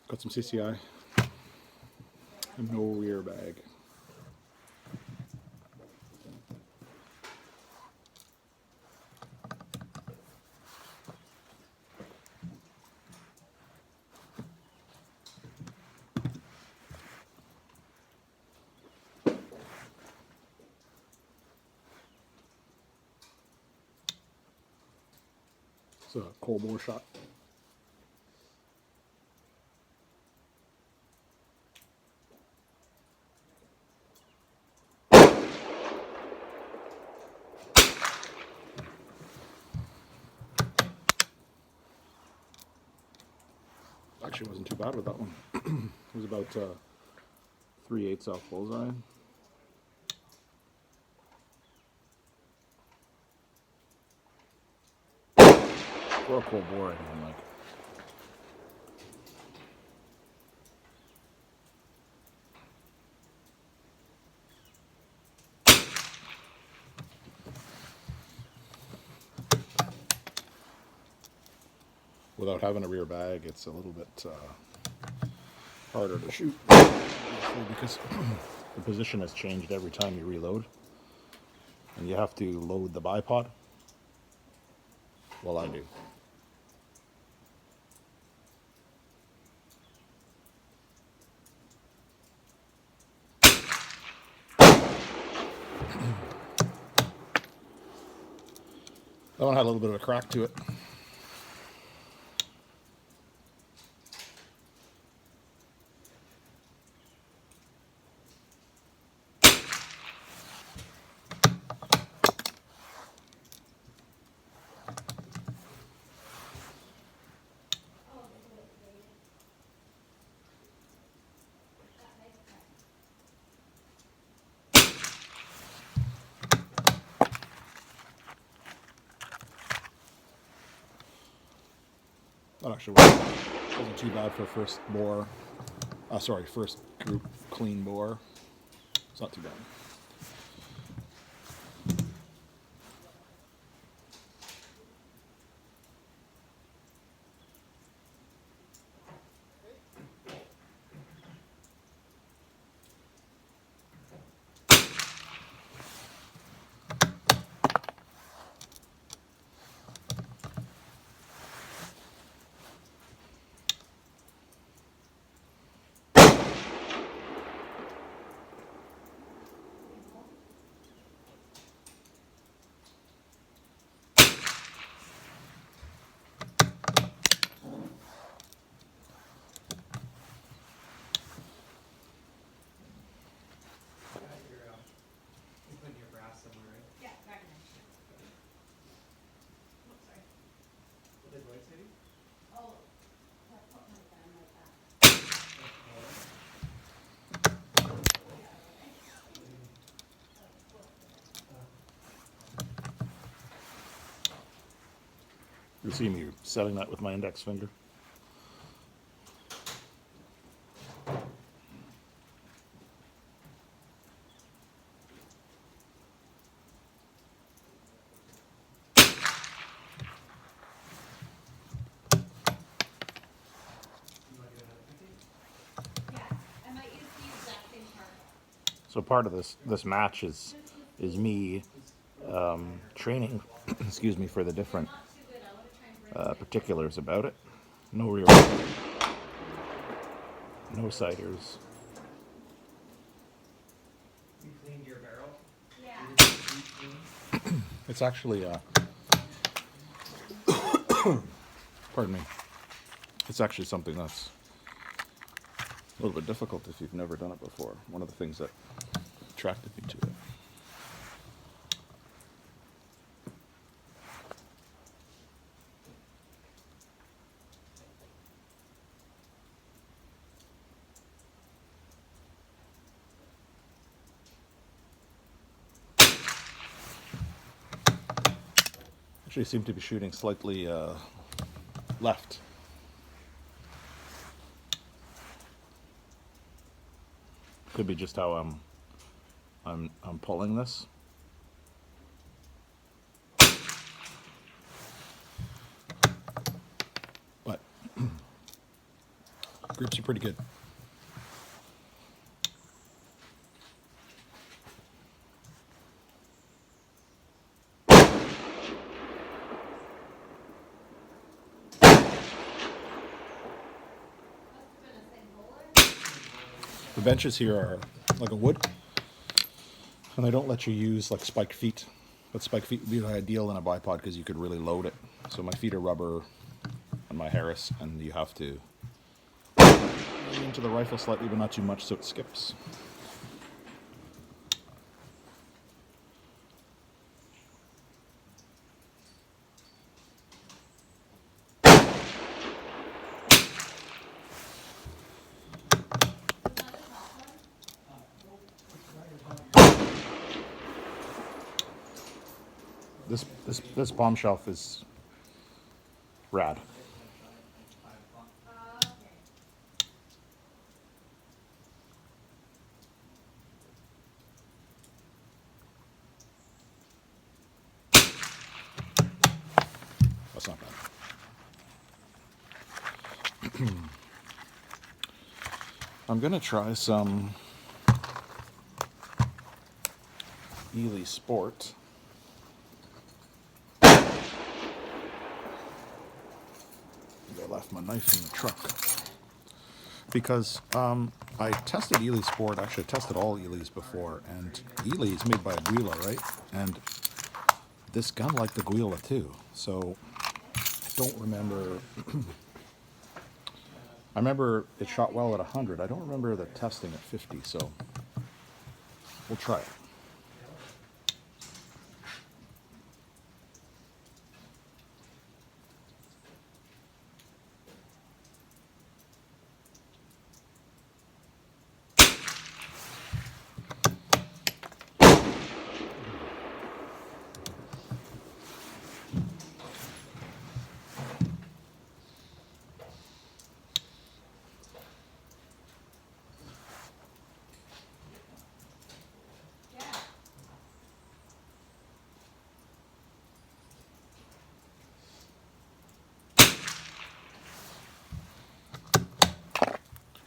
Got some CCI and no rear bag. It's a cold bore shot. Actually wasn't too bad with that one. It was about 3/8 off bullseye. For a cold bore, I mean, like. Without having a rear bag, it's a little bit harder to shoot because the position has changed every time you reload, and you have to load the bipod. Well, I do. That one had a little bit of a crack to it. That actually wasn't too bad for first bore. First group clean bore. It's not too bad. You see me setting that with my index finger. So part of this match is me training, excuse me, for the different particulars about it. No rear, no sighters. You cleaned your barrel? Yeah. It's actually, pardon me, it's actually something that's a little bit difficult if you've never done it before. One of the things that attracted me to it. Actually seem to be shooting slightly left. Could be just how I'm pulling this. But Grips are pretty good. The benches here are like a wood, and they don't let you use like spiked feet. But spiked feet would be ideal in a bipod because you could really load it. So my feet are rubber on my Harris, and you have to lean into the rifle slightly, but not too much so it skips. This bomb shelf is rad. That's not bad. I'm gonna try some Ely Sport. I left my knife in the truck because I tested Ely Sport. Actually, I tested all Elys before, and Ely is made by Aguila, right? And this gun liked the Aguila too. So I don't remember. I remember it shot well at 100. I don't remember the testing at 50. So we'll try it.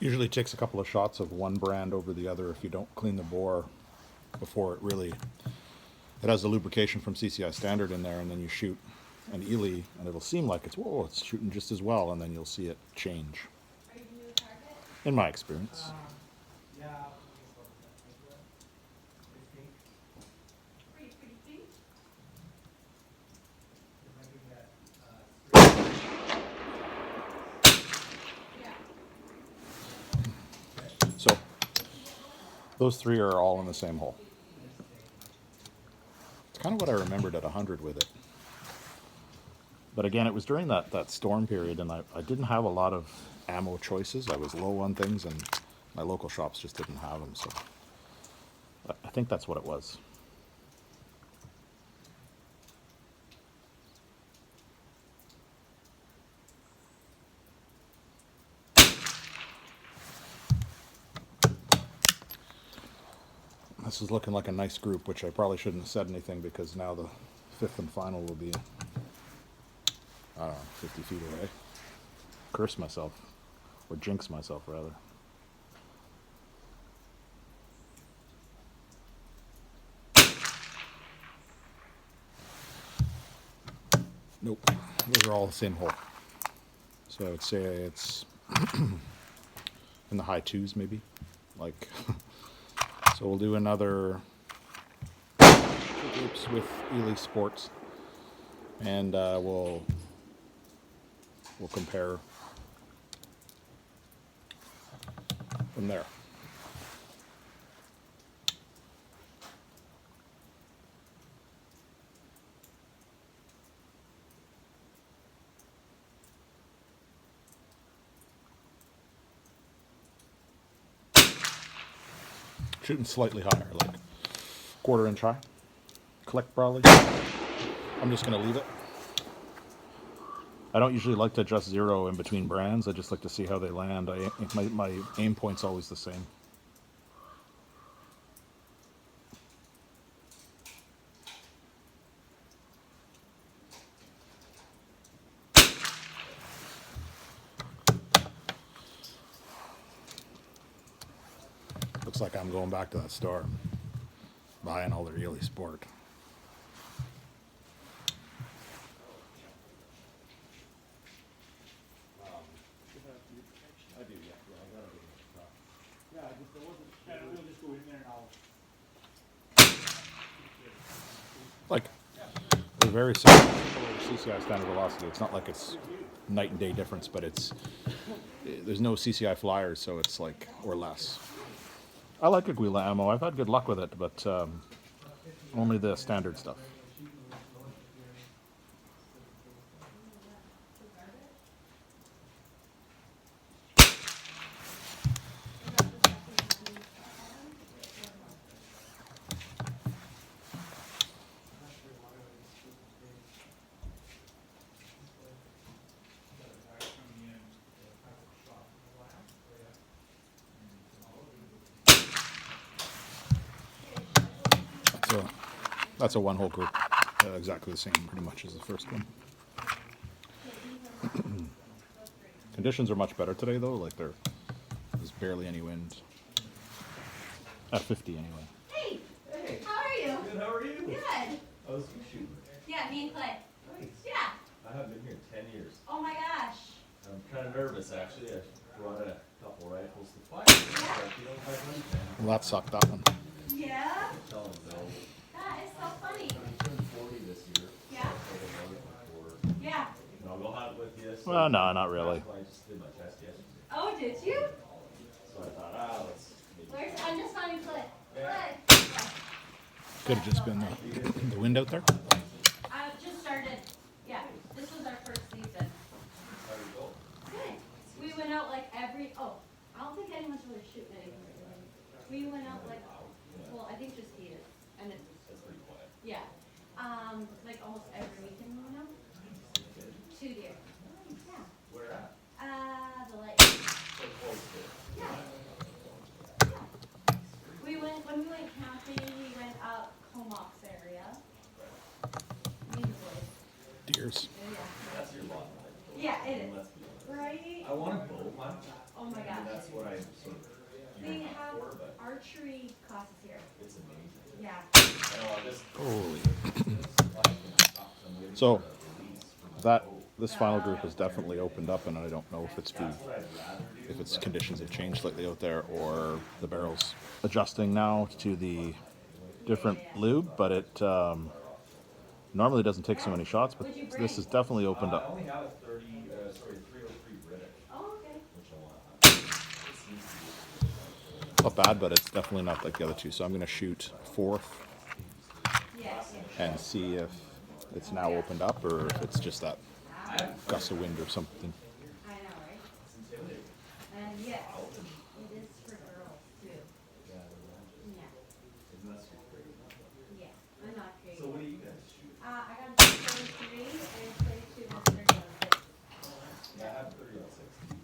Usually takes a couple of shots of one brand over the other if you don't clean the bore before it has the lubrication from CCI standard in there, and then you shoot an Ely and it'll seem like it's shooting just as well, and then you'll see it change. In my experience. So those three are all in the same hole. It's kind of what I remembered at 100 with it. But again, it was during that storm period, and I didn't have a lot of ammo choices. I was low on things, and my local shops just didn't have them. So I think that's what it was. This is looking like a nice group, which I probably shouldn't have said anything because now the fifth and final will be, I don't know, 50 feet away. Curse myself, or jinx myself rather. Nope, those are all the same hole. So I would say it's in the high twos maybe, like. So we'll do another groups with Ely Sports, and we'll compare from there. Shooting slightly higher, like quarter-inch high. Click probably. I'm just going to leave it. I don't usually like to adjust zero in between brands. I just like to see how they land. My aim point's always the same. like I'm going back to that store, buying all their Ely Sport. I do, yeah. Yeah, I just, there wasn't, we'll just go in there and I'll. Like, they're very similar to CCI standard velocity. It's not like it's night and day difference, but there's no CCI flyers, so it's like, or less. I like Aguila ammo. I've had good luck with it, but only the standard stuff. So that's a one-hole group, exactly the same, pretty much as the first one. Conditions are much better today, though. Like there's barely any wind. At 50 anyway. Hey, Hey, how are you? good, how are you? Good. How's you shooting? Yeah, me and Clay. Nice. Yeah. I haven't been here 10 years. Oh my gosh. I'm kind of nervous, actually. I brought a couple rifles to fire. Yeah. But you don't have anything. Well, that sucked, that one. Yeah. I'm telling Bill, That is so funny. I turned 40 this year. Yeah. So I told him I'll get my cord. Yeah. And I'll go hunt with you. So Well, no, not really. that's why I just did my test yesterday. Oh, did you? So I thought, let's maybe. Where's, I'm just finding Clay. Yeah. Clay. Could have just been the wind out there. I just started. Yeah. This was our first season. How do you go? Good. We went out like every. Oh, I don't think anyone's really shooting anything. We went out like. Well, I think just he is, and it's. That's pretty quiet. Yeah. Like almost every weekend we went out. 2 deer. Yeah. Where at? The lake. So close to it. Yeah. When we went camping, we went up Comox area. Me and the boys. Deers. Yeah. That's your lot. Yeah, it is. Let's be honest. Right? I want to bow hunt. Oh my And gosh. that's what I sort of They geared up have for, but archery classes here. it's amazing. Yeah. I know, I just. Holy. I'm So, waiting for a release from That the bow. this final group has definitely opened up, and I don't know if it's That's what I'd rather do. if its conditions have changed slightly out there, or the barrel's adjusting now to the different lube. But it normally doesn't take so many shots, but this has definitely opened I up. only have a 303 British, Oh, okay. which I want to hunt. It seems to be Not bad, but it's definitely not like the other two. So I'm going to shoot fourth Yeah. and see if it's now opened up, or if it's just that gust of wind or something. I know, right? it's intimidating. And yes, it is for girls too. Yeah, I imagine. Yeah. Unless you're crazy. Yeah. I'm not crazy. So what do you guys shoot? I got a 33 and 32 and 36. Yeah, I have 30 on 60.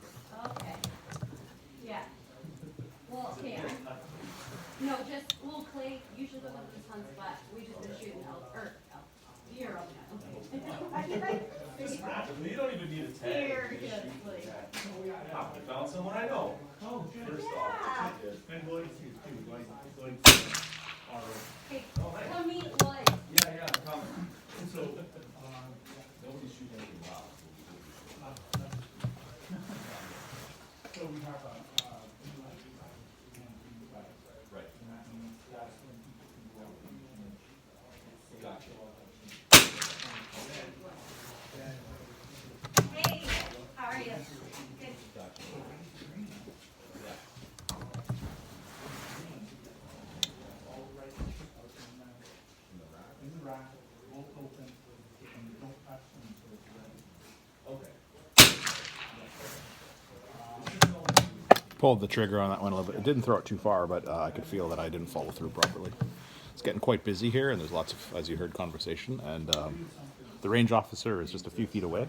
Okay. Yeah. Well, okay. No, just well, Clay usually goes up to this hunts, but we just been shooting elk or deer up now. Okay. Just randomly, you don't even need a tag. Deer, You just good, shoot the please. tag. I found someone I know. Oh, good. First Yeah. off, you did. And Lloyd's here too, Lloyd's our, Hey, Oh, nice. come meet Lloyd. Yeah, yeah, I'm coming. so, Nobody's shooting anything wild. so we have a, Right. and that means that's when people can go out and. Gotcha. Hey, how are you? Good. Gotcha. Yeah. All the rifles out in the rack, both open, and you don't touch them until it's ready. Okay. Pulled the trigger on that one a little bit. It didn't throw it too far, but I could feel that I didn't follow through properly. It's getting quite busy here, and there's lots of, as you heard, conversation. And the range officer is just a few feet away,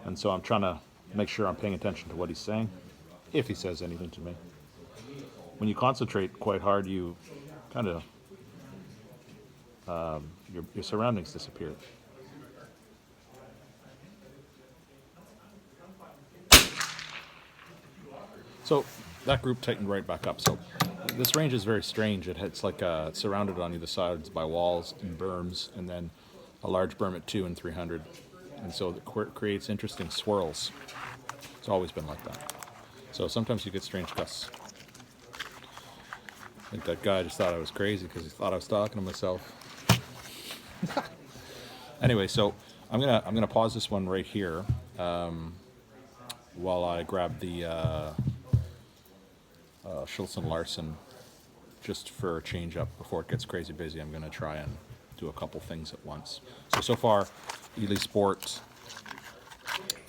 and so I'm trying to make sure I'm paying attention to what he's saying, if he says anything to me. When you concentrate quite hard, you kind of your surroundings disappear. So that group tightened right back up. So this range is very strange. It's like it's surrounded on either sides by walls and berms, and then a large berm at 2 and 300, and so it creates interesting swirls. It's always been like that. So sometimes you get strange gusts. I think that guy just thought I was crazy because he thought I was talking to myself. Anyway, so I'm gonna pause this one right here while I grab the Schultz and Larson just for a change up before it gets crazy busy. I'm gonna try and do a couple things at once. So far, Ely Sport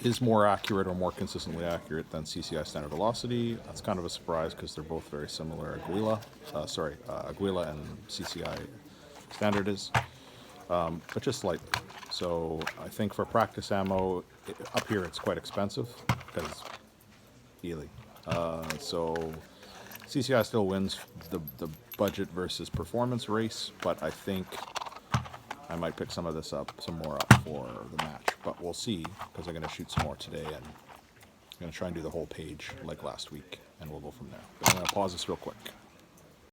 is more accurate or more consistently accurate than CCI Standard Velocity. That's kind of a surprise because they're both very similar. Aguila and CCI Standard is, but just slightly. So I think for practice ammo, up here it's quite expensive because it's Ely. So CCI still wins the budget versus performance race, but I think I might pick some more up for the match, but we'll see, because I'm going to shoot some more today, and I'm going to try and do the whole page like last week, and we'll go from there. But I'm going to pause this real quick.